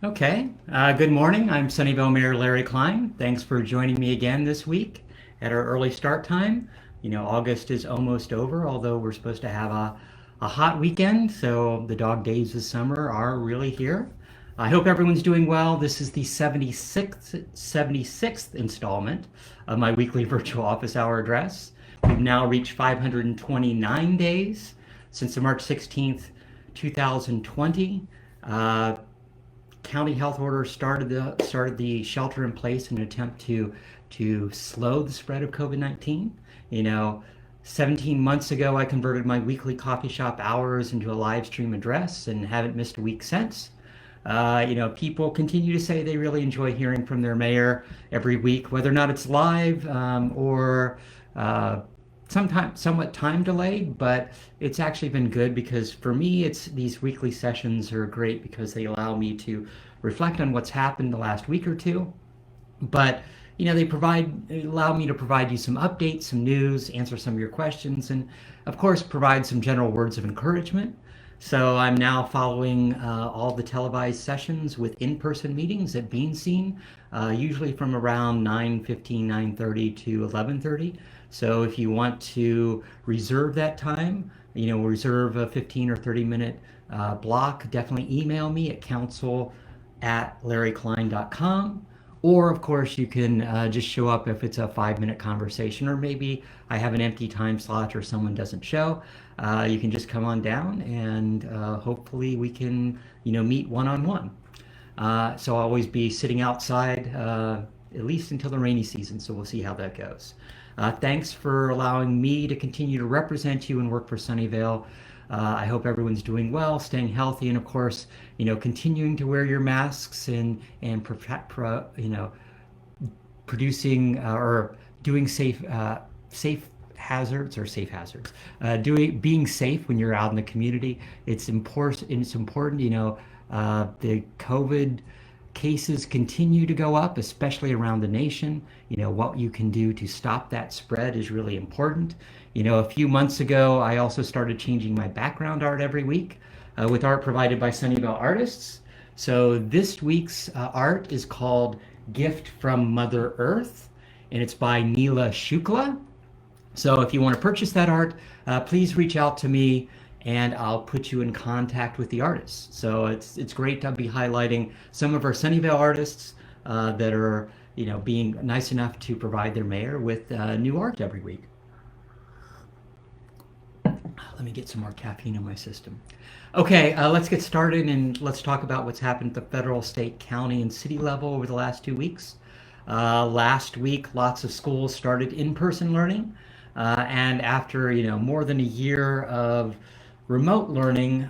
Okay. Good morning. I'm Sunnyvale Mayor Larry Klein. Thanks for joining me again this week at our early start time. August is almost over, although we're supposed to have a hot weekend, so the dog days of summer are really here. I hope everyone's doing well. This is the 76th installment of my weekly virtual office hour address. We've now reached 529 days since the March 16th, 2020. County health order started the shelter in place in an attempt to slow the spread of COVID-19. You know, 17 months ago, I converted my weekly coffee shop hours into a live stream address and haven't missed a week since. People continue to say they really enjoy hearing from their mayor every week, whether or not it's live or sometimes somewhat time delayed, but it's actually been good because for me, it's these weekly sessions are great because they allow me to reflect on what's happened the last week or two. But they allow me to provide you some updates, some news, answer some of your questions, and of course provide some general words of encouragement. So I'm now following all the televised sessions with in-person meetings at Bean Scene, usually from around 9:15, 9:30 to 11:30. So if you want to reserve that time, reserve a 15 or 30 minute block, definitely email me at council@larryklein.com. Or, of course, you can just show up if it's a 5 minute conversation, or maybe I have an empty time slot or someone doesn't show. You can just come on down and hopefully we can, meet one on one. So I'll always be sitting outside at least until the rainy season, so we'll see how that goes. Thanks for allowing me to continue to represent you and work for Sunnyvale. I hope everyone's doing well, staying healthy, and of course, continuing to wear your masks and producing or doing safe hazards. Doing being safe when you're out in the community. It's important. It's important. The COVID cases continue to go up, especially around the nation. What you can do to stop that spread is really important. A few months ago, I also started changing my background art every week with art provided by Sunnyvale artists. So this week's art is called Gift from Mother Earth, and it's by Neela Shukla. So if you want to purchase that art, please reach out to me and I'll put you in contact with the artists. So it's great to be highlighting some of our Sunnyvale artists that are being nice enough to provide their mayor with new art every week. Let me get some more caffeine in my system. Okay, let's get started and let's talk about what's happened at the federal, state, county, and city level over the last 2 weeks. Last week, lots of schools started in-person learning, and after more than a year of remote learning,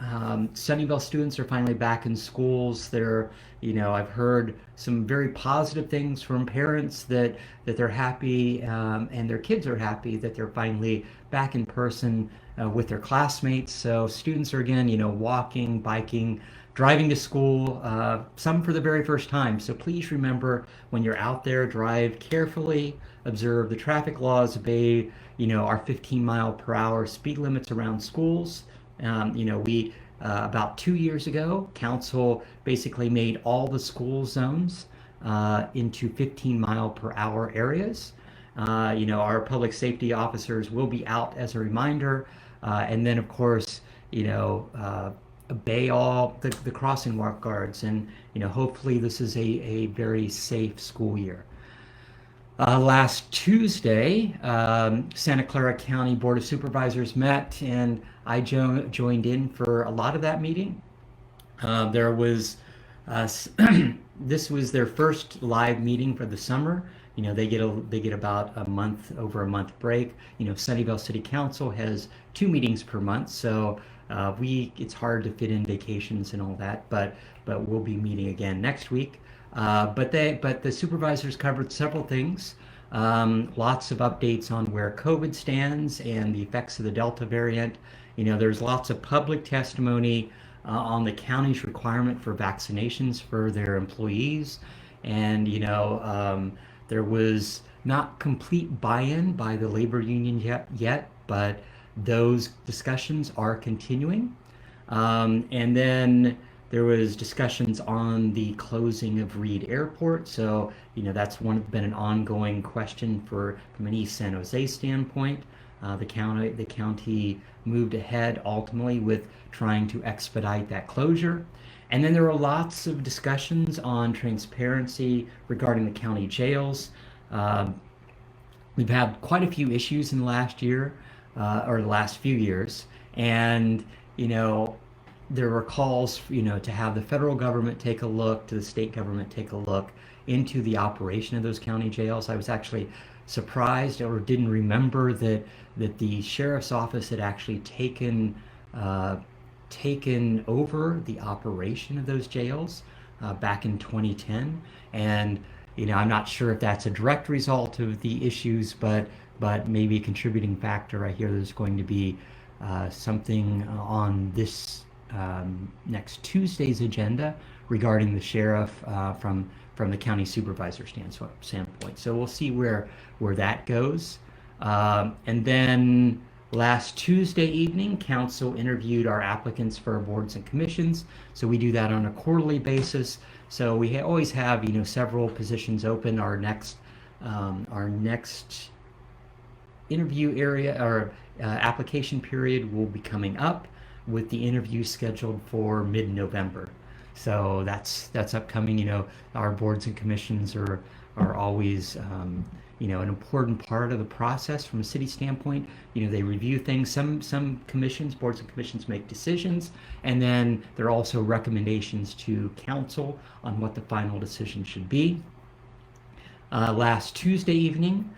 Sunnyvale students are finally back in schools. I've heard some very positive things from parents that they're happy and their kids are happy that they're finally back in person with their classmates. So students are again, walking, biking, driving to school, some for the very first time. So please remember when you're out there, drive carefully, observe the traffic laws, obey, our 15 mile per hour speed limits around schools. We about 2 years ago, council basically made all the school zones into 15 mile per hour areas. Our public safety officers will be out as a reminder, and then of course, obey all the crossing walk guards, and hopefully this is a very safe school year. Last Tuesday, Santa Clara County Board of Supervisors met, and I joined in for a lot of that meeting. There was this was their first live meeting for the summer. They get about over a month break. Sunnyvale City Council has 2 meetings per month, so it's hard to fit in vacations and all that, but we'll be meeting again next week. But the supervisors covered several things. Lots of updates on where COVID stands and the effects of the Delta variant. There's lots of public testimony on the county's requirement for vaccinations for their employees, and there was not complete buy-in by the labor union yet, but those discussions are continuing. And then There was discussions on the closing of Reed Airport. So, that's been an ongoing question from an East San Jose standpoint. The county moved ahead ultimately with trying to expedite that closure. And then there were lots of discussions on transparency regarding the county jails. Um, we've had quite a few issues in the last year, or the last few years, and you know there were calls, to have the federal government take a look, to the state government take a look into the operation of those county jails. I was actually surprised or didn't remember that the sheriff's office had actually uh, taken over the operation of those jails back in 2010. And I'm not sure if that's a direct result of the issues, but maybe a contributing factor. I hear there's going to be something on this next Tuesday's agenda regarding the sheriff from the county supervisor standpoint. So we'll see where that goes. And then last Tuesday evening, council interviewed our applicants for our boards and commissions. So we do that on a quarterly basis. So we always have several positions open. Our next interview area or application period will be coming up, with the interview scheduled for mid-November. So that's upcoming. Our boards and commissions are always an important part of the process from a city standpoint. They review things. Some commissions, boards and commissions, make decisions, and then there are also recommendations to council on what the final decision should be. Last Tuesday evening,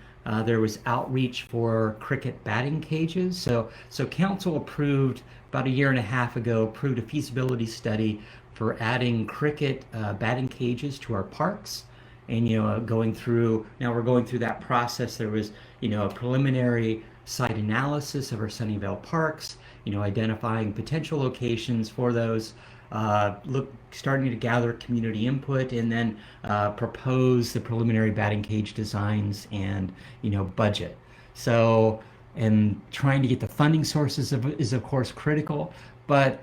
there was outreach for cricket batting cages. So council approved about a year and a half ago, approved a feasibility study for adding cricket batting cages to our parks. And now we're going through that process. There was a preliminary site analysis of our Sunnyvale parks, identifying potential locations for those, starting to gather community input, and then propose the preliminary batting cage designs and budget. So, and trying to get the funding sources is of course critical, but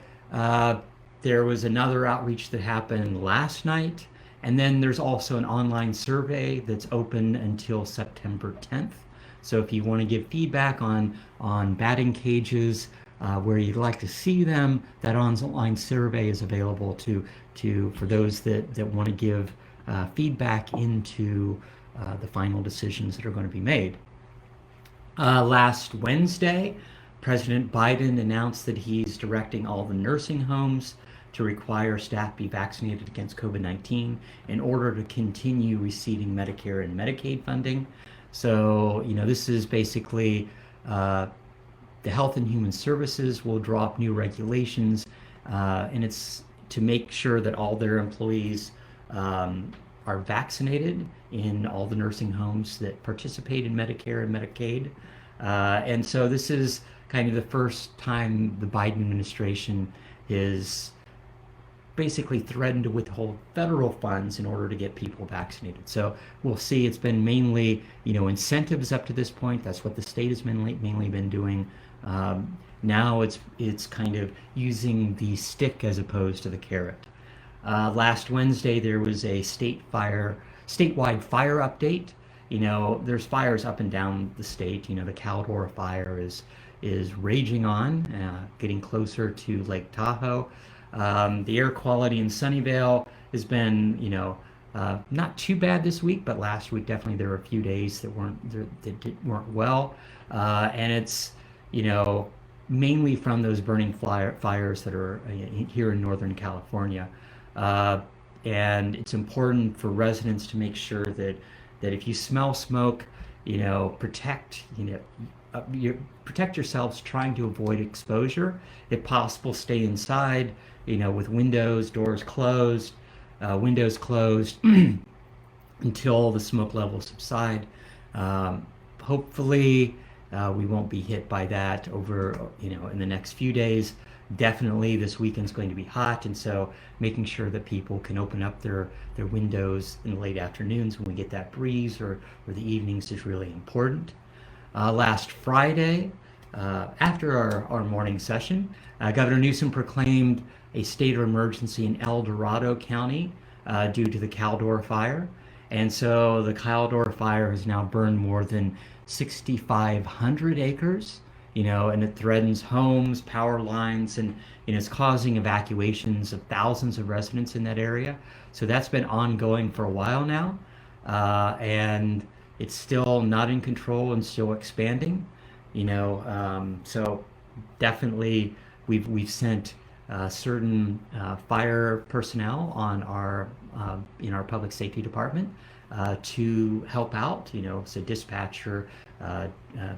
there was another outreach that happened last night, and then there's also an online survey that's open until September 10th. So if you want to give feedback on batting cages, where you'd like to see them, that online survey is available for those that want to give feedback into the final decisions that are going to be made. Last Wednesday, President Biden announced that he's directing all the nursing homes to require staff be vaccinated against COVID-19 in order to continue receiving Medicare and Medicaid funding. So, this is basically the Health and Human Services will draw up new regulations, and it's to make sure that all their employees are vaccinated in all the nursing homes that participate in Medicare and Medicaid. And so this is kind of the first time the Biden administration is basically threatened to withhold federal funds in order to get people vaccinated. So we'll see. It's been mainly, incentives up to this point. That's what the state has mainly been doing. Now it's kind of using the stick as opposed to the carrot. Last Wednesday there was a statewide fire update. There's fires up and down the state. The Caldor fire is raging on, getting closer to Lake Tahoe. The air quality in Sunnyvale has been, not too bad this week, but last week definitely there were a few days that weren't well, and it's mainly from those burning fires that are here in Northern California. And it's important for residents to make sure that if you smell smoke, protect yourselves, trying to avoid exposure. If possible, stay inside, with doors closed, windows closed until the smoke levels subside. Hopefully, we won't be hit by that over, in the next few days. Definitely this weekend's going to be hot, and so making sure that people can open up their windows in the late afternoons when we get that breeze, or the evenings, is really important. Last Friday, after our morning session, Governor Newsom proclaimed a state of emergency in El Dorado County due to the Caldor fire. And so the Caldor fire has now burned more than 6,500 acres, and it threatens homes, power lines, and it's causing evacuations of thousands of residents in that area. So that's been ongoing for a while now, and it's still not in control and still expanding. So definitely we've sent certain fire personnel on our in our public safety department to help out. So dispatcher,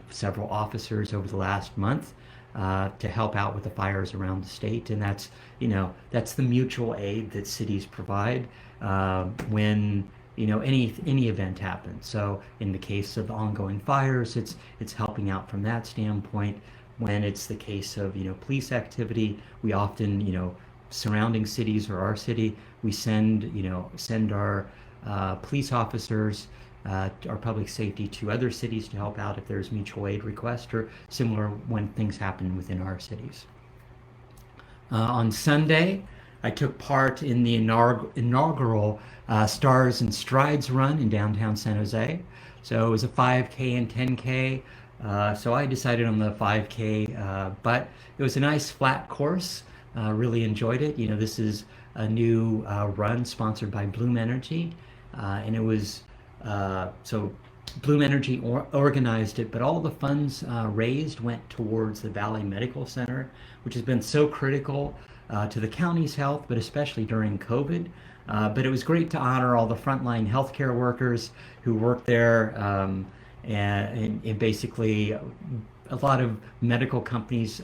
several officers over the last month to help out with the fires around the state, and that's the mutual aid that cities provide when any event happens. So in the case of ongoing fires, it's helping out from that standpoint. When it's the case of police activity, we often surrounding cities or our city, we send our police officers, our public safety to other cities to help out if there's mutual aid request or similar when things happen within our cities. On Sunday, I took part in the inaugural Stars and Strides run in downtown San Jose. So it was a 5K and 10K. So I decided on the 5K, but it was a nice flat course. Really enjoyed it. This is a new run sponsored by Bloom Energy, and it was so Bloom Energy organized it, but all the funds raised went towards the Valley Medical Center, which has been so critical to the county's health, but especially during COVID. But it was great to honor all the frontline healthcare workers who work there, and basically a lot of medical companies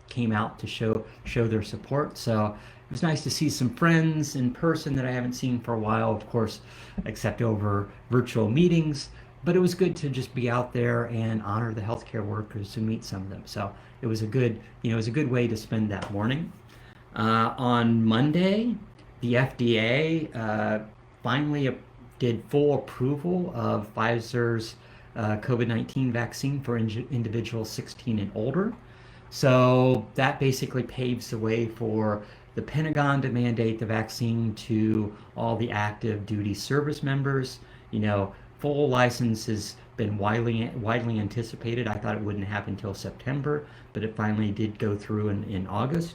came out to show their support. So it was nice to see some friends in person that I haven't seen for a while, of course, except over virtual meetings. But it was good to just be out there and honor the healthcare workers and meet some of them. So it was a good way to spend that morning. On Monday, the FDA finally did full approval of Pfizer's COVID-19 vaccine for individuals 16 and older. So that basically paves the way for the Pentagon to mandate the vaccine to all the active duty service members. Full license has been widely anticipated. I thought it wouldn't happen until September, but it finally did go through in August.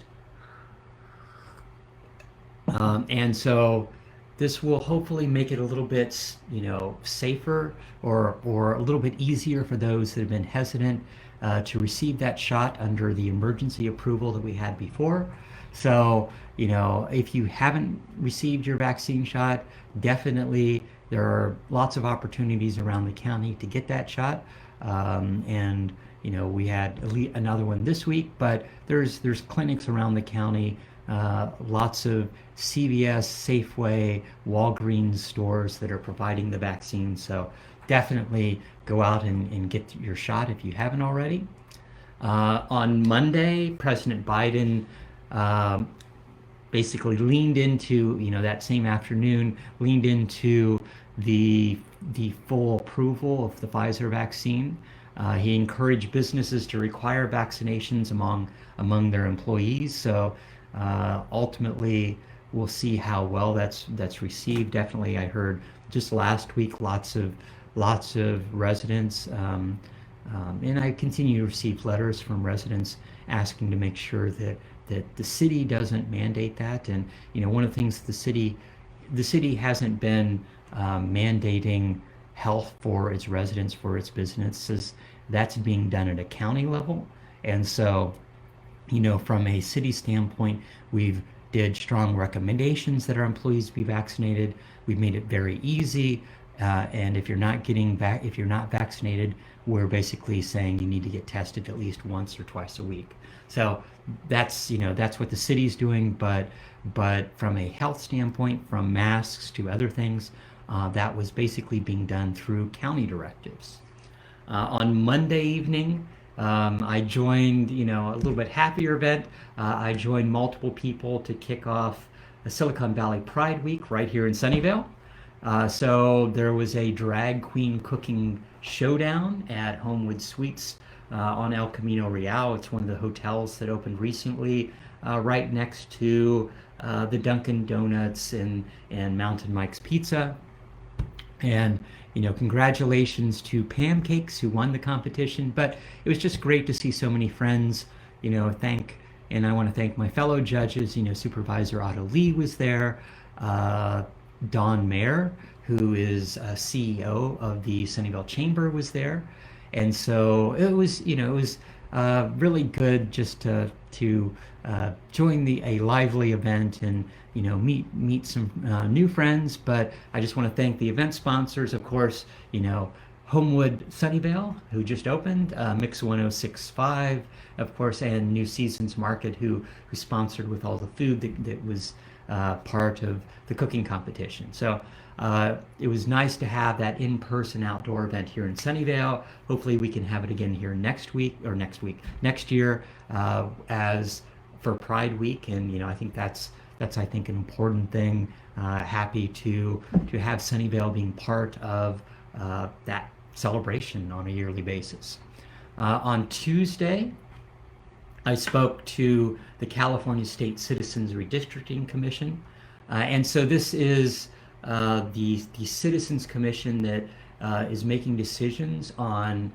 And so this will hopefully make it a little bit, safer or a little bit easier for those that have been hesitant to receive that shot under the emergency approval that we had before. So, if you haven't received your vaccine shot, definitely there are lots of opportunities around the county to get that shot. And we had another one this week, but there's clinics around the county, lots of CVS, Safeway, Walgreens stores that are providing the vaccine. So definitely go out and get your shot if you haven't already. On Monday, President Biden basically leaned into, that same afternoon, leaned into the full approval of the Pfizer vaccine. He encouraged businesses to require vaccinations among their employees. So ultimately, we'll see how well that's received. Definitely, I heard just last week lots of residents, and I continue to receive letters from residents asking to make sure that the city doesn't mandate that. And one of the things the city hasn't been mandating health for its residents, for its businesses. That's being done at a county level. And so from a city standpoint, we've did strong recommendations that our employees be vaccinated. We've made it very easy, and if you're not vaccinated, we're basically saying you need to get tested at least once or twice a week. So that's what the city's doing, but from a health standpoint, from masks to other things, that was basically being done through county directives. On Monday evening, I joined, a little bit happier event. I joined multiple people to kick off the Silicon Valley Pride Week right here in Sunnyvale. So there was a drag queen cooking showdown at Homewood Suites on El Camino Real. It's one of the hotels that opened recently. right next to the Dunkin' Donuts and Mountain Mike's Pizza. And, congratulations to Pancakes who won the competition. But it was just great to see so many friends, and I want to thank my fellow judges. Supervisor Otto Lee was there. Don Mayer, who is CEO of the Sunnyvale Chamber, was there. And so it was, really good just to join a lively event and meet some new friends. But I just want to thank the event sponsors, of course, Homewood Sunnyvale, who just opened, Mix 1065, of course, and New Seasons Market, who sponsored with all the food that was part of the cooking competition. So it was nice to have that in-person outdoor event here in Sunnyvale. Hopefully we can have it again here next year, as for Pride Week. And I think that's I think an important thing. Happy to have Sunnyvale being part of that celebration on a yearly basis. On Tuesday, I spoke to the California State Citizens Redistricting Commission. And so this is the Citizens Commission that is making decisions on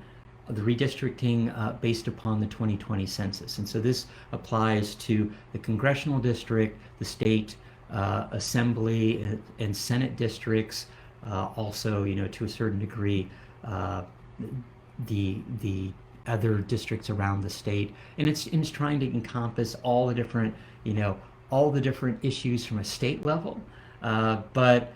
the redistricting based upon the 2020 census. And so this applies to the congressional district, the state assembly and Senate districts, also, to a certain degree, the other districts around the state, and it's trying to encompass all the different issues from a state level. But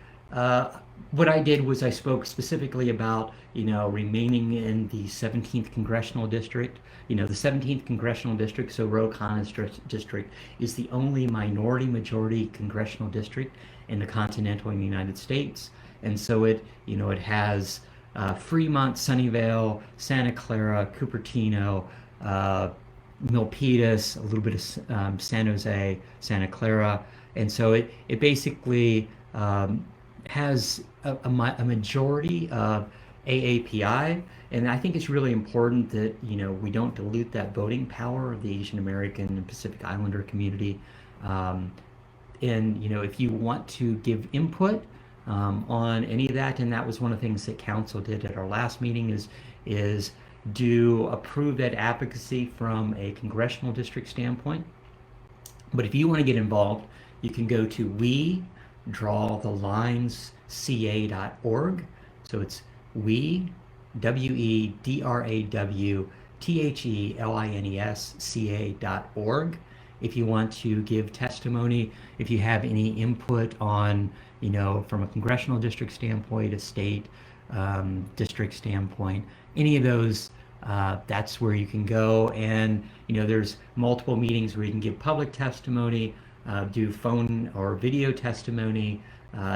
what I did was I spoke specifically about remaining in the 17th congressional district. The 17th congressional district, so Ro Khanna's district, is the only majority congressional district in the continental United States. And so it has Fremont, Sunnyvale, Santa Clara, Cupertino, Milpitas, a little bit of San Jose, Santa Clara. And so it basically has a majority of AAPI. And I think it's really important that, we don't dilute that voting power of the Asian American and Pacific Islander community. And, if you want to give input on any of that, and that was one of the things that council did at our last meeting, is do approve that advocacy from a congressional district standpoint. But if you want to get involved, you can go to wedrawthelinesca.org. So it's wedrawthelines.ca.org. If you want to give testimony, if you have any input on, from a congressional district standpoint, a state district standpoint, any of those, that's where you can go. And, there's multiple meetings where you can give public testimony, do phone or video testimony.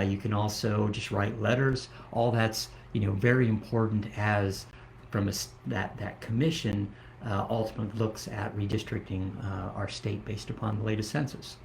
You can also just write letters. All that's, very important as from that commission ultimately looks at redistricting our state based upon the latest census.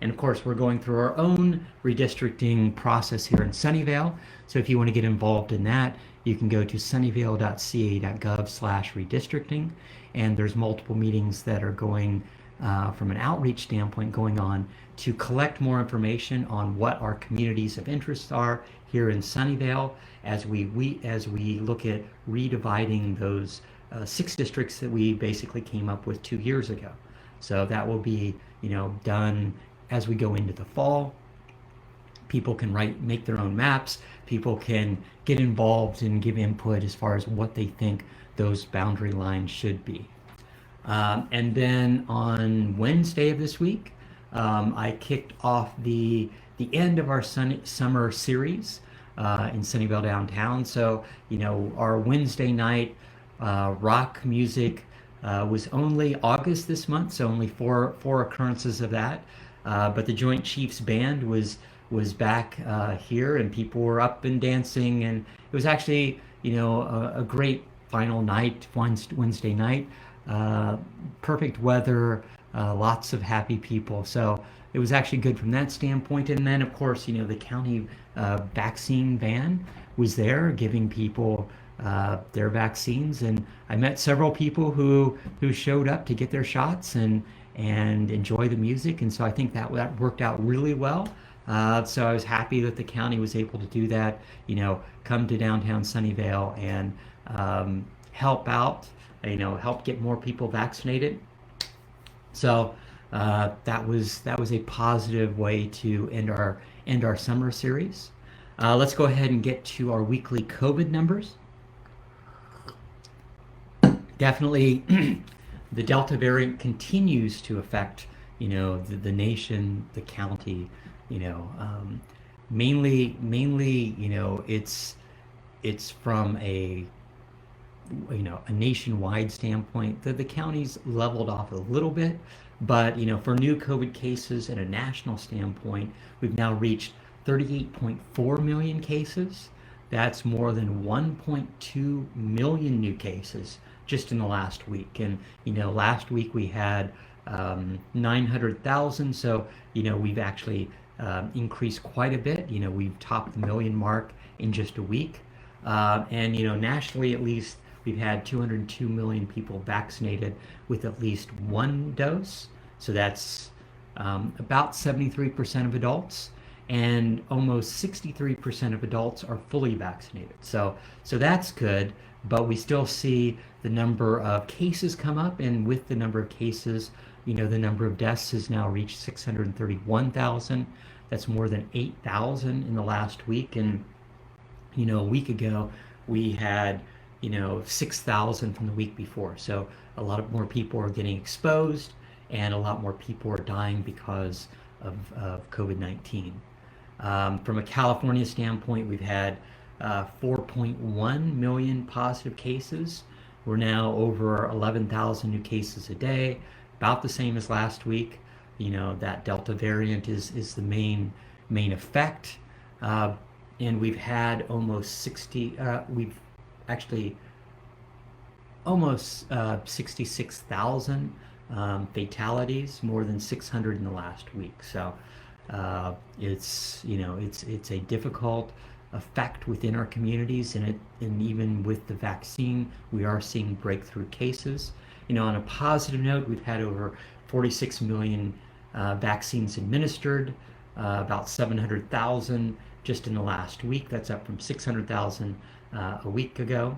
And of course, we're going through our own redistricting process here in Sunnyvale. So if you want to get involved in that, you can go to sunnyvale.ca.gov/redistricting. And there's multiple meetings that are going from an outreach standpoint going on to collect more information on what our communities of interest are here in Sunnyvale as we look at redividing those 6 districts that we basically came up with 2 years ago. So that will be, done as we go into the fall. People can make their own maps. People can get involved and give input as far as what they think those boundary lines should be. And then on Wednesday of this week, I kicked off the end of our summer series in Sunnyvale downtown. So, our Wednesday night rock music was only August this month, so only four occurrences of that. But the Joint Chiefs Band was back here, and people were up and dancing, and it was actually a great final night, Wednesday night. Perfect weather, lots of happy people. So it was actually good from that standpoint. And then, of course, the county vaccine van was there giving people their vaccines. And I met several people who showed up to get their shots. And and enjoy the music. And so I think that worked out really well. So I was happy that the county was able to do that, come to downtown Sunnyvale and help out, help get more people vaccinated. So that was a positive way to end our summer series. Let's go ahead and get to our weekly COVID numbers. Definitely, the Delta variant continues to affect, the nation, the county, mainly, it's from a nationwide standpoint. The counties leveled off a little bit, but for new COVID cases at a national standpoint, we've now reached 38.4 million cases. That's more than 1.2 million new cases just in the last week. And last week we had 900,000, so we've actually increased quite a bit. We've topped the million mark in just a week. And nationally at least, we've had 202 million people vaccinated with at least one dose. So that's about 73% of adults, and almost 63% of adults are fully vaccinated. So that's good, but we still see the number of cases come up, and with the number of cases, the number of deaths has now reached 631,000. That's more than 8,000 in the last week. And a week ago we had 6,000 from the week before. So a lot of more people are getting exposed, and a lot more people are dying because of COVID-19. From a California standpoint, we've had 4.1 million positive cases. We're now over 11,000 new cases a day, about the same as last week. That Delta variant is the main effect. And we've had almost 66,000 fatalities, more than 600 in the last week. So it's a difficult effect within our communities, and even with the vaccine, we are seeing breakthrough cases. On a positive note, we've had over 46 million vaccines administered, about 700,000 just in the last week. That's up from 600,000 a week ago.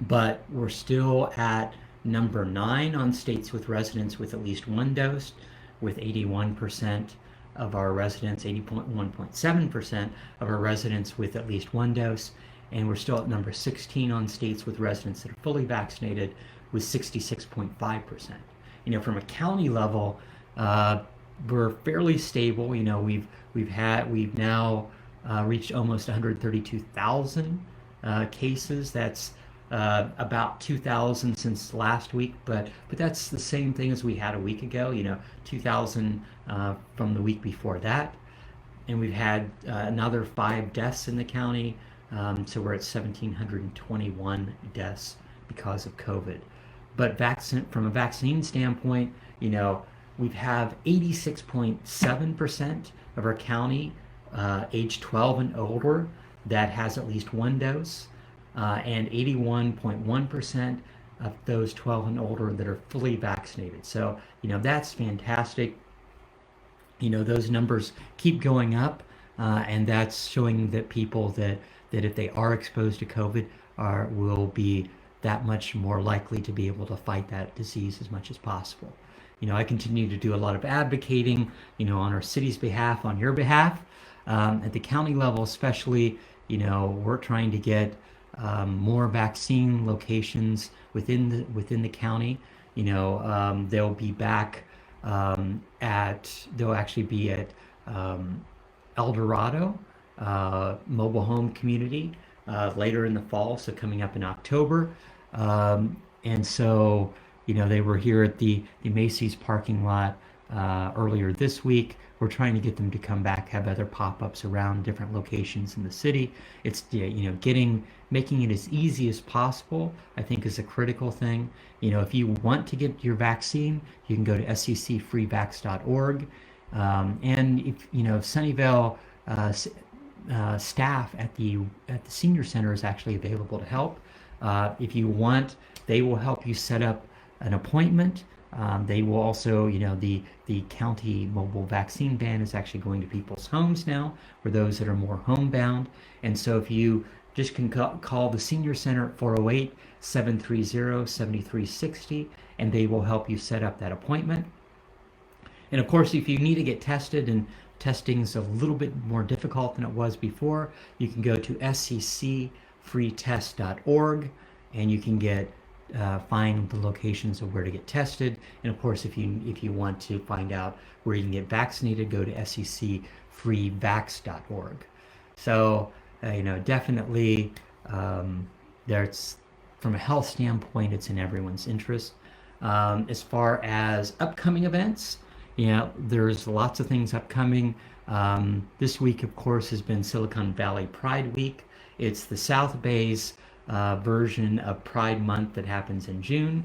But we're still at number 9 on states with residents with at least one dose, with 81% of our residents, 81.7% of our residents with at least one dose. And we're still at number 16 on states with residents that are fully vaccinated, with 66.5%. From a county level, we're fairly stable. We've now reached almost 132,000 cases. That's about 2,000 since last week, but that's the same thing as we had a week ago. 2,000 from the week before that, and we've had another 5 deaths in the county. So we're at 1,721 deaths because of COVID. But from a vaccine standpoint, we have 86.7% of our county age 12 and older that has at least one dose, and 81.1% of those 12 and older that are fully vaccinated. So, that's fantastic. Those numbers keep going up, and that's showing that people that if they are exposed to COVID will be that much more likely to be able to fight that disease as much as possible. I continue to do a lot of advocating, on our city's behalf, on your behalf. At the county level especially, we're trying to get more vaccine locations within the county. They'll be back they'll actually be at El Dorado mobile home community later in the fall, so coming up in October. And so, they were here at the Macy's parking lot earlier this week. We're trying to get them to come back, have other pop-ups around different locations in the city. It's, making it as easy as possible, I think, is a critical thing. If you want to get your vaccine, you can go to scfreevax.org. And if, Sunnyvale staff at the senior center is actually available to help. If you want, they will help you set up an appointment They will also, the county mobile vaccine van is actually going to people's homes now for those that are more homebound. And so if you just can call the senior center at 408-730-7360, and they will help you set up that appointment. And of course, if you need to get tested, and testing's a little bit more difficult than it was before, you can go to sccfreetest.org, and you can find the locations of where to get tested. And of course, if you want to find out where you can get vaccinated, go to sccfreevax.org. So definitely, there's, from a health standpoint, it's in everyone's interest. As far as upcoming events, there's lots of things upcoming. This week, of course, has been Silicon Valley Pride Week. It's the South Bay's version of Pride Month that happens in June.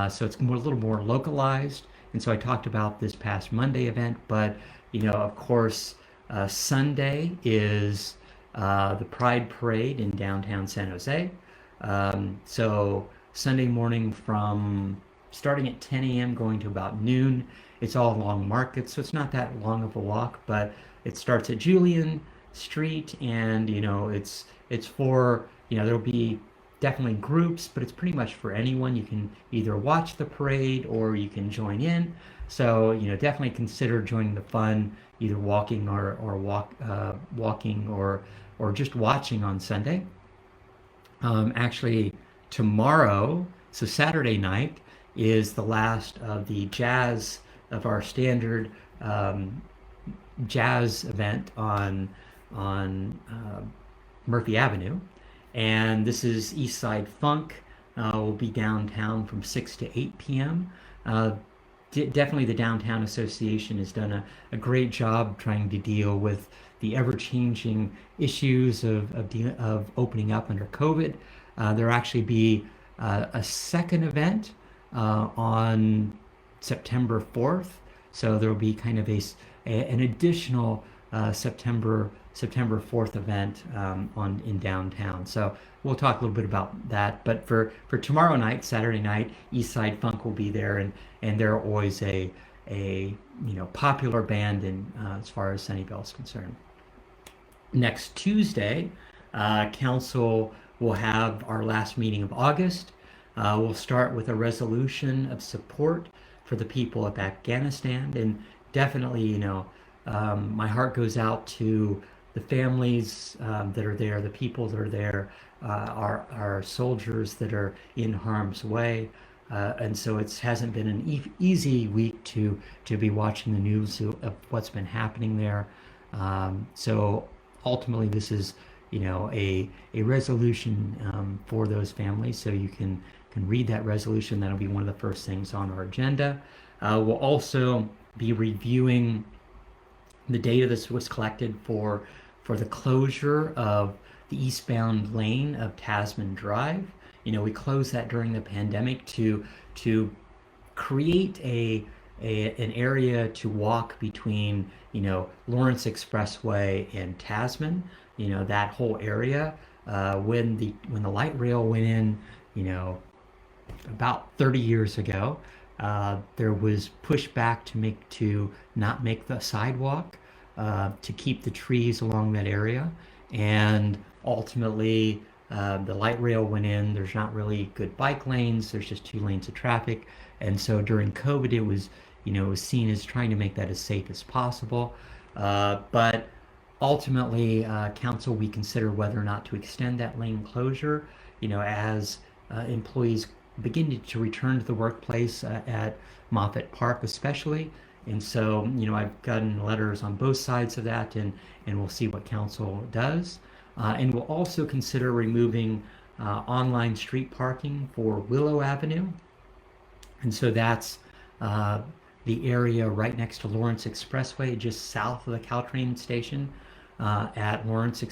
So it's a little more localized. And so I talked about this past Monday event, but of course, Sunday is the Pride Parade in downtown San Jose. So Sunday morning, from starting at 10 a.m. going to about noon. It's all along Market, so it's not that long of a walk, but it starts at Julian Street, and it's for, there'll be definitely groups, but it's pretty much for anyone. You can either watch the parade or you can join in. So definitely consider joining the fun, either walking or walking or just watching on Sunday. Actually, tomorrow, so Saturday night, is the last of our standard jazz event on Murphy Avenue, and this is East Side Funk. Will be downtown from 6 to 8 p.m. Definitely, the Downtown Association has done a great job trying to deal with the ever-changing issues of opening up under COVID. There'll actually be a second event on September 4th. So there will be kind of an additional September 4th event in downtown. So we'll talk a little bit about that. But for tomorrow night, Saturday night, East Side Funk will be there, and they're always a popular band as far as Sunnyvale is concerned. Next Tuesday, Council will have our last meeting of August. We'll start with a resolution of support for the people of Afghanistan, and definitely, my heart goes out to the families that are there, the people that are there, our soldiers that are in harm's way, and so it hasn't been an easy week to be watching the news of what's been happening there. So ultimately, this is a resolution for those families, so you can read that resolution. That'll be one of the first things on our agenda. We'll also be reviewing the data that was collected for the closure of the eastbound lane of Tasman Drive. We closed that during the pandemic to create an area to walk between Lawrence Expressway and Tasman. That whole area. When the light rail went in, about 30 years ago, there was pushback to not make the sidewalk, to keep the trees along that area, and ultimately the light rail went in. There's not really good bike lanes. There's just 2 lanes of traffic, and so during COVID, it was seen as trying to make that as safe as possible. But ultimately, council, we consider whether or not to extend that lane closure, as employees begin to return to the workplace at Moffett Park especially. And so, I've gotten letters on both sides of that, and we'll see what council does. And we'll also consider removing online street parking for Willow Avenue. And so that's the area right next to Lawrence Expressway, just south of the Caltrain station, at the Lawrence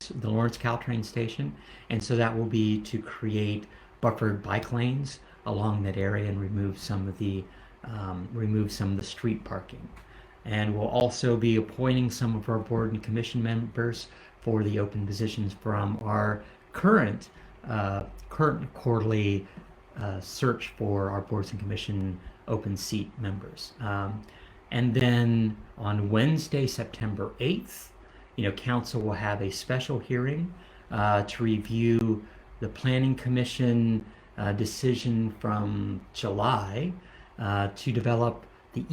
Caltrain station. And so that will be to create buffered bike lanes along that area and remove some of the street parking. And we'll also be appointing some of our board and commission members for the open positions from our current quarterly search for our boards and commission open seat members. And then on Wednesday, September 8th, council will have a special hearing to review the Planning Commission decision from July to develop the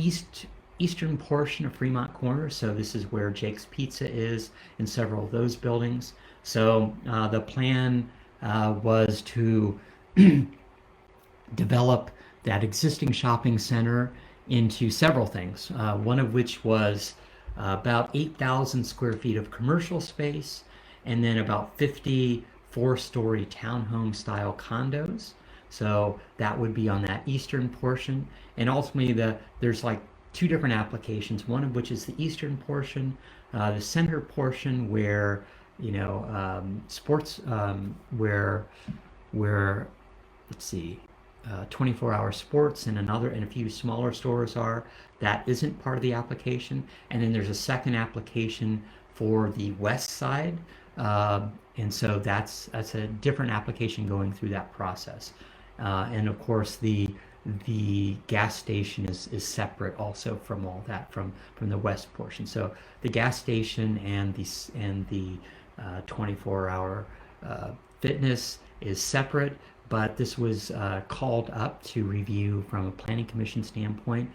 eastern portion of Fremont Corner. So this is where Jake's Pizza is and several of those buildings. So the plan was to develop that existing shopping center into several things, one of which was about 8,000 square feet of commercial space, and then about 50 four-story townhome style condos. So that would be on that eastern portion. And ultimately there's like two different applications, one of which is the eastern portion, the center portion where sports, where let's see, 24-hour sports and a few smaller stores are. That isn't part of the application. And then there's a second application for the west side, and so that's a different application going through that process. And of course the gas station is separate also from all that, from the west portion. So the gas station and the 24-hour fitness is separate, but this was called up to review from a planning commission standpoint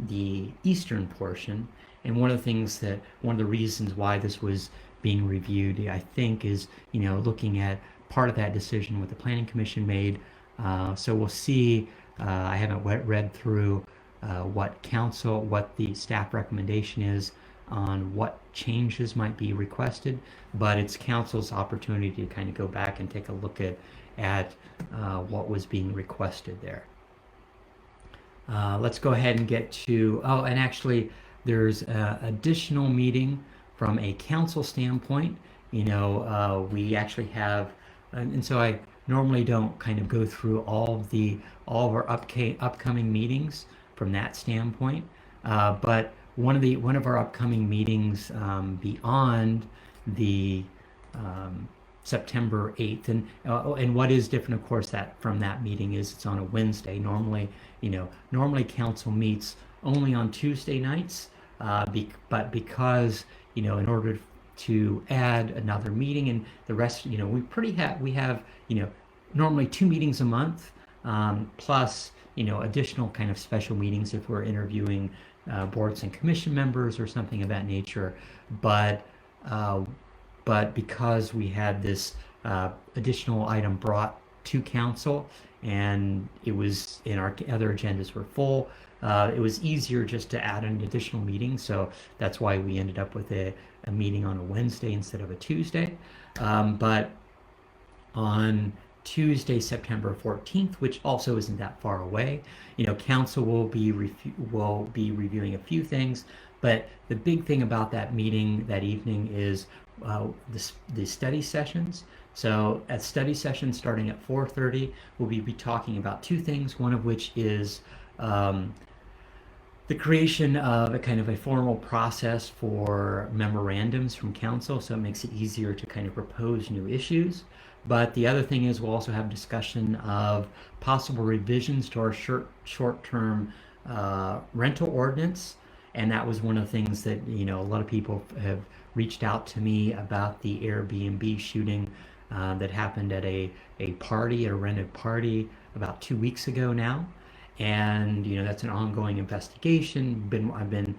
the eastern portion. And one of the reasons why this was being reviewed, I think, is looking at part of that decision what the planning commission made. So we'll see. I haven't read through what the staff recommendation is on what changes might be requested, but it's council's opportunity to kind of go back and take a look at what was being requested there. Let's go ahead and get to, and actually there's an additional meeting from a council standpoint. We actually have, and so I normally don't kind of go through all of our upcoming meetings from that standpoint, but one of our upcoming meetings beyond the September 8th, and what is different, of course, that from that meeting is it's on a Wednesday. Normally council meets only on Tuesday nights, but because in order to add another meeting and the rest, we have normally 2 meetings a month, plus additional kind of special meetings if we're interviewing boards and commission members or something of that nature. But because we had this additional item brought to council and it was in our other agendas were full, it was easier just to add an additional meeting. So that's why we ended up with a meeting on a Wednesday instead of a Tuesday. But on Tuesday, September 14th, which also isn't that far away, council will be reviewing a few things. But the big thing about that meeting that evening is the study sessions. So at study sessions starting at 4:30, we'll be talking about 2 things, one of which is the creation of a kind of a formal process for memorandums from council, so it makes it easier to kind of propose new issues. But the other thing is we'll also have discussion of possible revisions to our short-term rental ordinance. And that was one of the things that, a lot of people have reached out to me about the Airbnb shooting that happened at a rented party about 2 weeks ago now. And, that's an ongoing investigation. I've been,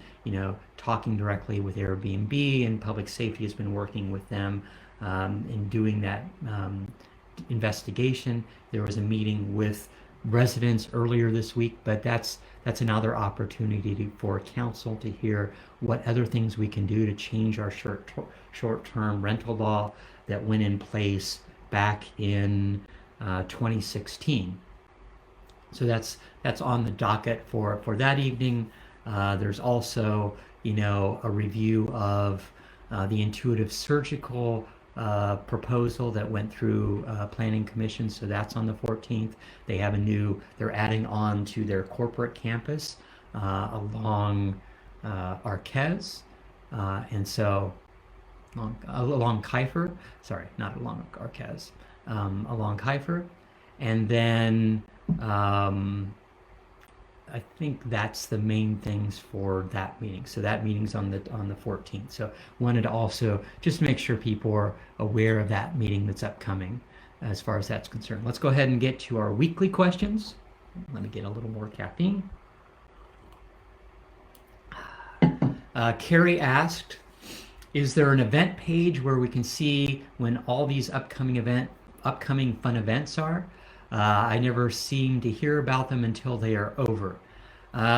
talking directly with Airbnb, and public safety has been working with them in doing that investigation. There was a meeting with residents earlier this week, but that's another opportunity for council to hear what other things we can do to change our short-term rental law that went in place back in 2016. So that's on the docket for that evening. There's also a review of the intuitive surgical proposal that went through planning commission, so that's on the 14th. They have they're adding on to their corporate campus along Arquez, and so along Kiefer, sorry, not along Arquez, along Kiefer. And then I think that's the main things for that meeting. So that meeting's on the 14th. So wanted to also just make sure people are aware of that meeting that's upcoming as far as that's concerned. Let's go ahead and get to our weekly questions. Let me get a little more caffeine. Carrie asked, is there an event page where we can see when all these upcoming fun events are? I never seem to hear about them until they are over.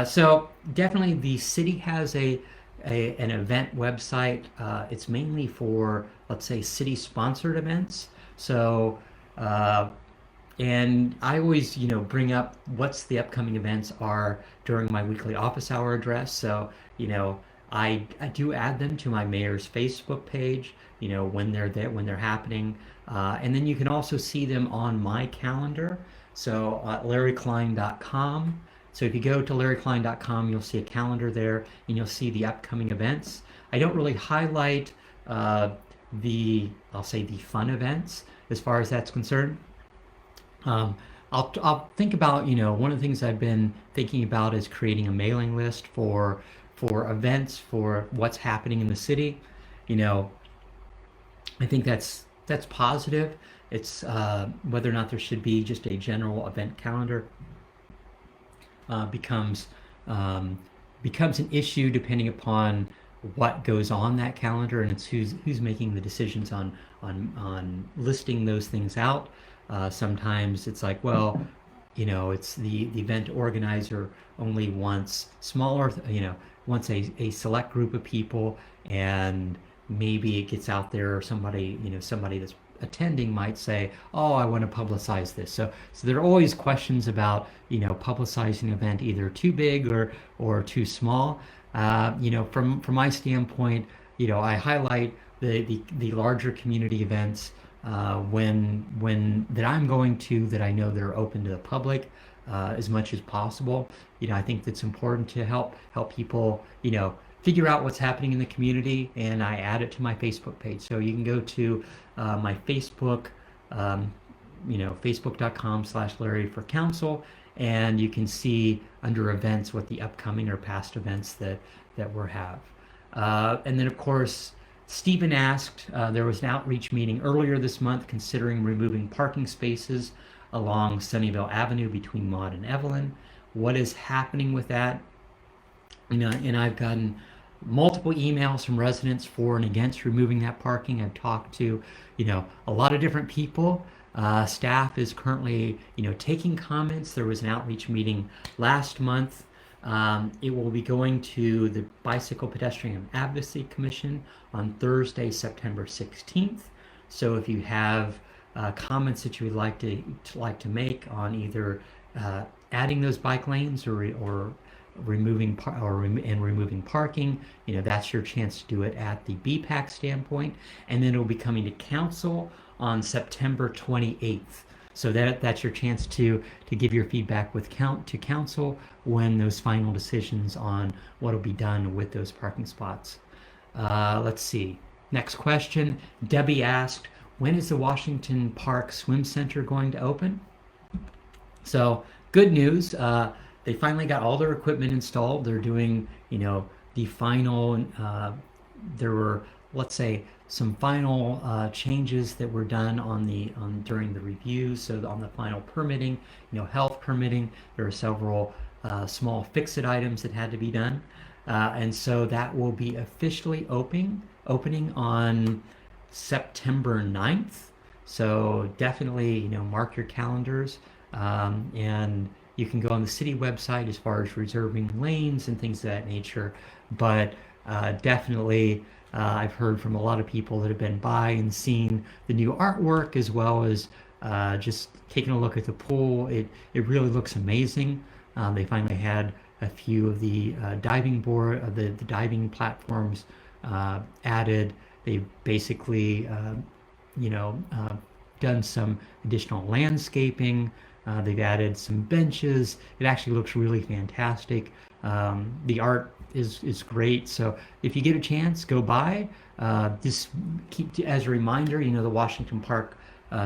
So definitely the city has an event website. It's mainly for, let's say, city-sponsored events. So, and I always, bring up what's the upcoming events are during my weekly office hour address. So, I do add them to my mayor's Facebook page, when they're there, when they're happening. And then you can also see them on my calendar. So larryklein.com. So if you go to larryklein.com, you'll see a calendar there and you'll see the upcoming events. I don't really highlight I'll say the fun events as far as that's concerned. I'll think about, one of the things I've been thinking about is creating a mailing list for events, for what's happening in the city. I think that's positive. It's whether or not there should be just a general event calendar becomes an issue depending upon what goes on that calendar, and it's who's making the decisions on listing those things out. Sometimes it's like, well, it's the event organizer only wants smaller, wants a select group of people, and maybe it gets out there, or somebody that's attending might say, oh, I want to publicize this. So there are always questions about, publicizing an event either too big or too small. From my standpoint, I highlight the larger community events when that I'm going to, that I know that are open to the public as much as possible. I think that's important to help people, figure out what's happening in the community, and I add it to my Facebook page. So you can go to my Facebook, facebook.com/Larry for Council, and you can see under events what the upcoming or past events that we have. And then, of course, Stephen asked, there was an outreach meeting earlier this month considering removing parking spaces along Sunnyvale Avenue between Maud and Evelyn. What is happening with that? And I've gotten multiple emails from residents for and against removing that parking. I've talked to, a lot of different people. Staff is currently, taking comments. There was an outreach meeting last month. It will be going to the Bicycle Pedestrian Advocacy Commission on Thursday, September 16th. So if you have comments that you would like to make on either adding those bike lanes or removing parking, that's your chance to do it at the BPAC standpoint, and then it'll be coming to council on September 28th. So that's your chance to give your feedback to council when those final decisions on what will be done with those parking spots. Let's see. Next question. Debbie asked, when is the Washington Park Swim Center going to open? So good news. They finally got all their equipment installed. They're doing, the final, there were, let's say, some final changes that were done during the review. So on the final permitting, health permitting, there are several small fix-it items that had to be done. And so that will be officially opening on September 9th. So definitely, mark your calendars. And you can go on the city website as far as reserving lanes and things of that nature. But definitely, I've heard from a lot of people that have been by and seen the new artwork, as well as just taking a look at the pool. It really looks amazing. They finally had a few of the diving platforms added. They've basically, done some additional landscaping. They've added some benches. It actually looks really fantastic. The art is great. So if you get a chance, go by. Just keep as a reminder, the Washington Park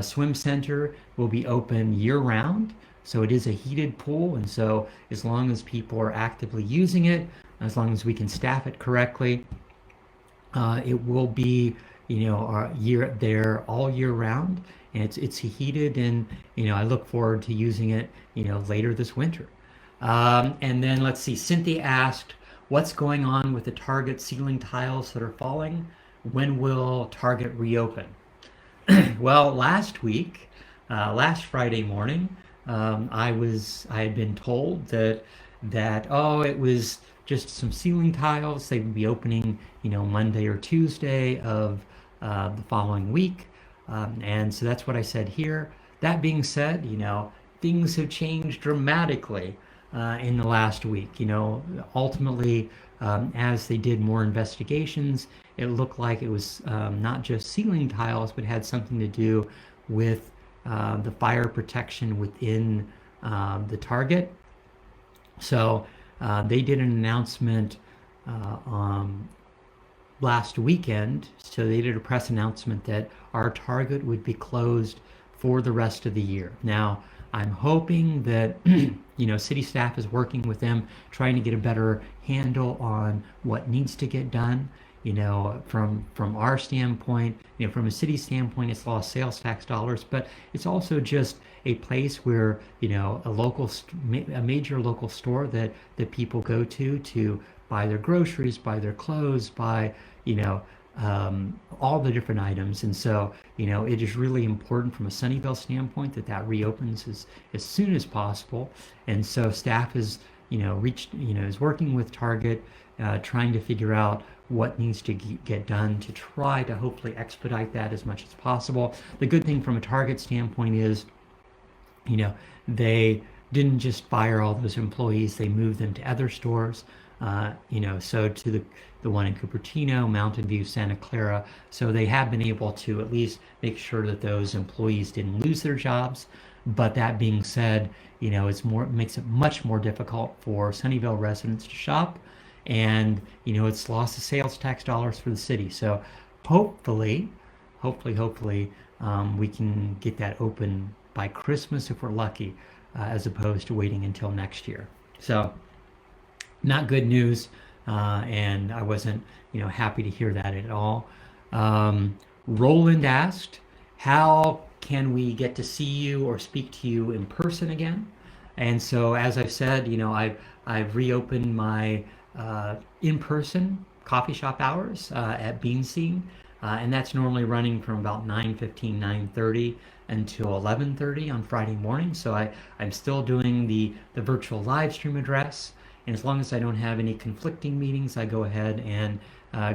Swim center will be open year-round, so it is a heated pool, and so as long as people are actively using it, as long as we can staff it correctly, it will be, our year there all year round, and it's heated, and I look forward to using it, later this winter. And then let's see, Cynthia asked, what's going on with the Target ceiling tiles that are falling? When will Target reopen? Well, last week, last Friday morning, I had been told that it was just some ceiling tiles. They would be opening, Monday or Tuesday of the following week, and so that's what I said here. That being said, things have changed dramatically in the last week. Ultimately, as they did more investigations, it looked like it was not just ceiling tiles, but had something to do with the fire protection within the Target. So they did an announcement last weekend. So they did a press announcement that our Target would be closed for the rest of the year. Now, I'm hoping that city staff is working with them, trying to get a better handle on what needs to get done. From our standpoint, from a city standpoint, it's lost sales tax dollars, but it's also just a place where a major local store that people go to buy their groceries, buy their clothes, buy all the different items. And so, it is really important from a Sunnyvale standpoint that reopens as soon as possible. And so staff is, is working with Target, trying to figure out what needs to get done to try to hopefully expedite that as much as possible. The good thing from a Target standpoint is, they didn't just fire all those employees, they moved them to other stores. So to the one in Cupertino, Mountain View, Santa Clara. So they have been able to at least make sure that those employees didn't lose their jobs. But that being said, makes it much more difficult for Sunnyvale residents to shop, and it's lost the sales tax dollars for the city. So hopefully, we can get that open by Christmas if we're lucky, as opposed to waiting until next year. So not good news, and I wasn't happy to hear that at all. Roland asked, how can we get to see you or speak to you in person again? And so, as I've said, I've reopened my in-person coffee shop hours at Bean Scene, and that's normally running from about 9:15, 9:30 until 11:30 on Friday morning. So I'm still doing the virtual live stream address, and as long as I don't have any conflicting meetings, I go ahead and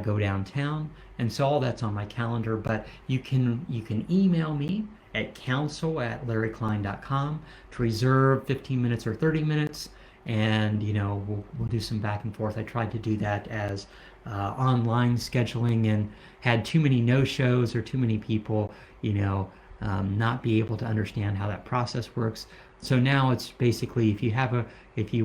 go downtown. And so all that's on my calendar. But you can email me at council@larryklein.com to reserve 15 minutes or 30 minutes, and we'll do some back and forth. I tried to do that as online scheduling, and had too many no-shows or too many people not be able to understand how that process works. So now it's basically, if you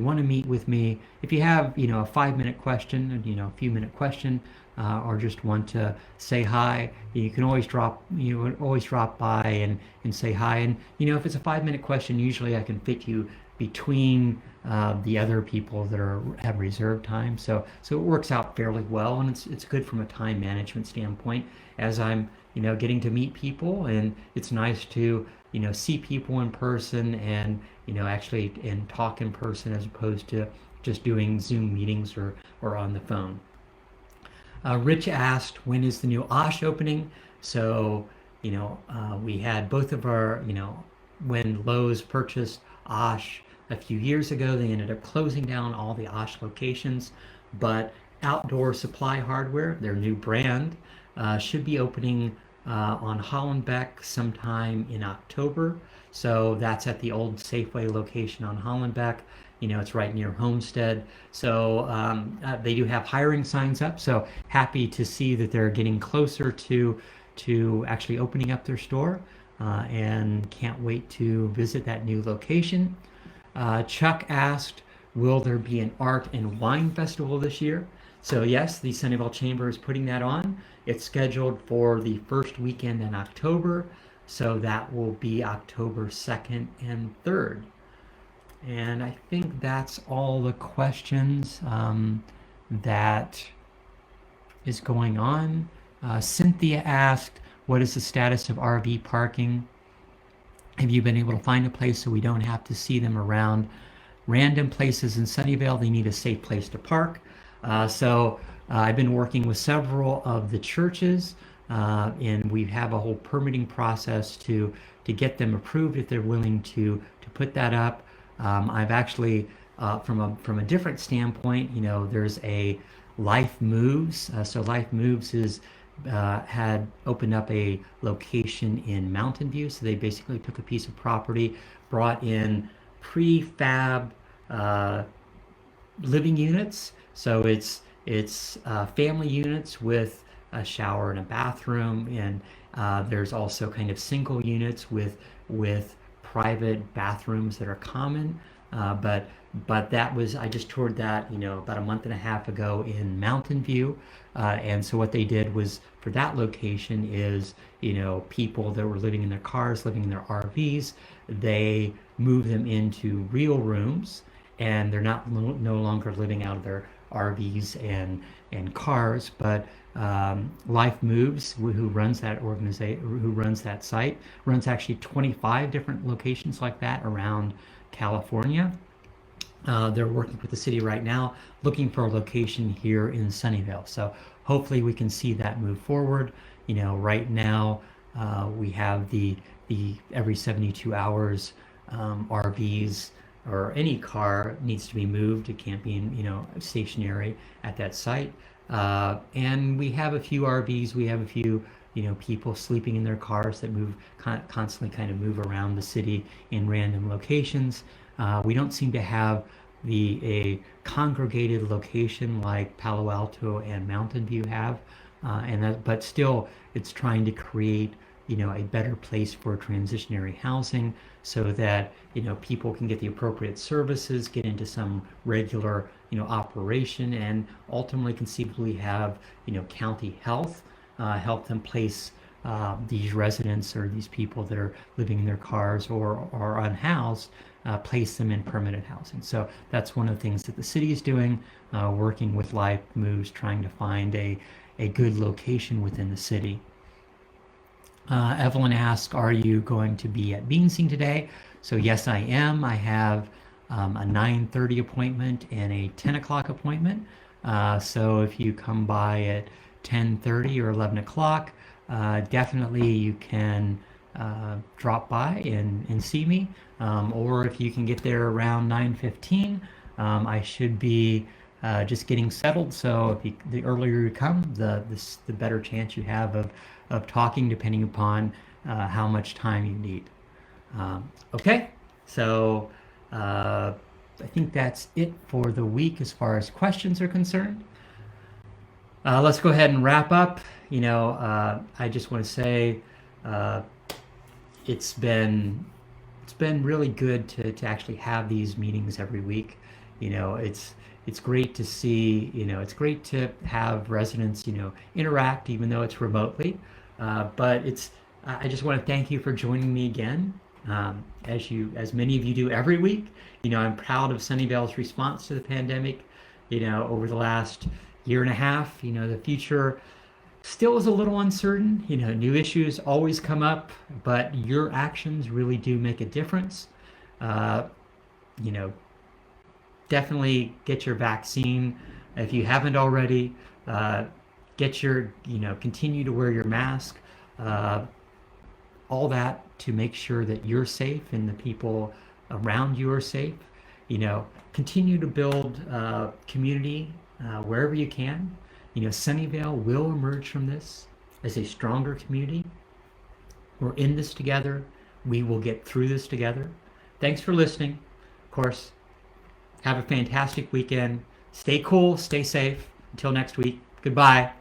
want to meet with me, if you have a 5-minute question, a few minute question, or just want to say hi, you can always drop by and say hi. And if it's a 5-minute question, usually I can fit you between the other people that have reserved time. So it works out fairly well, and it's good from a time management standpoint, as I'm getting to meet people, and it's nice to see people in person, and actually and talk in person, as opposed to just doing Zoom meetings or on the phone. Rich asked, when is the new OSH opening? So we had both of our, when Lowe's purchased OSH a few years ago, they ended up closing down all the OSH locations, but Outdoor Supply Hardware, their new brand, should be opening on Hollenbeck sometime in October. So that's at the old Safeway location on Hollenbeck. It's right near Homestead. So they do have hiring signs up. So happy to see that they're getting closer to actually opening up their store, and can't wait to visit that new location. Chuck asked, will there be an art and wine festival this year? So yes, the Sunnyvale Chamber is putting that on. It's scheduled for the first weekend in October. So that will be October 2nd and 3rd. And I think that's all the questions that is going on. Cynthia asked, what is the status of RV parking? Have you been able to find a place so we don't have to see them around random places in Sunnyvale? They need a safe place to park. So I've been working with several of the churches, and we have a whole permitting process to get them approved if they're willing to put that up. I've actually, from a different standpoint, there's a Life Moves. So Life Moves had opened up a location in Mountain View. So they basically took a piece of property, brought in prefab living units. So it's family units with a shower and a bathroom, and there's also kind of single units with private bathrooms that are common. But that was, I just toured that about a month and a half ago in Mountain View, and so what they did was, for that location, is people that were living in their cars, living in their RVs, they moved them into real rooms, and they're not no longer living out of their RVs and cars. But Life Moves, who runs that organization, who runs that site, runs actually 25 different locations like that around California. They're working with the city right now, looking for a location here in Sunnyvale. So hopefully we can see that move forward. Right now we have the every 72 hours RVs or any car needs to be moved. It can't be stationary at that site. And we have a few RVs. We have a few people sleeping in their cars that constantly kind of move around the city in random locations. We don't seem to have a congregated location like Palo Alto and Mountain View have, but still, it's trying to create a better place for transitionary housing, so that people can get the appropriate services, get into some regular operation, and ultimately conceivably have county health help them place these residents or these people that are living in their cars or are unhoused, place them in permanent housing. So that's one of the things that the city is doing, working with Life Moves, trying to find a good location within the city. Evelyn asked, are you going to be at Beansing today? So yes, I am. I have a 9:30 appointment and a 10 o'clock appointment. So if you come by at 10:30 or 11 o'clock, definitely you can drop by and see me. Or if you can get there around 9:15, I should be just getting settled. So the earlier you come, the better chance you have of talking, depending upon how much time you need. Okay, so I think that's it for the week as far as questions are concerned. Let's go ahead and wrap up. I just want to say it's been really good to actually have these meetings every week. It's great to see. It's great to have residents interact, even though it's remotely. But I just want to thank you for joining me again, as many of you do every week. I'm proud of Sunnyvale's response to the pandemic. Over the last year and a half, the future still is a little uncertain. New issues always come up, but your actions really do make a difference. Definitely get your vaccine if you haven't already. Continue to wear your mask. All that to make sure that you're safe and the people around you are safe. Continue to build community wherever you can. Sunnyvale will emerge from this as a stronger community. We're in this together. We will get through this together. Thanks for listening. Of course, have a fantastic weekend. Stay cool, stay safe. Until next week, goodbye.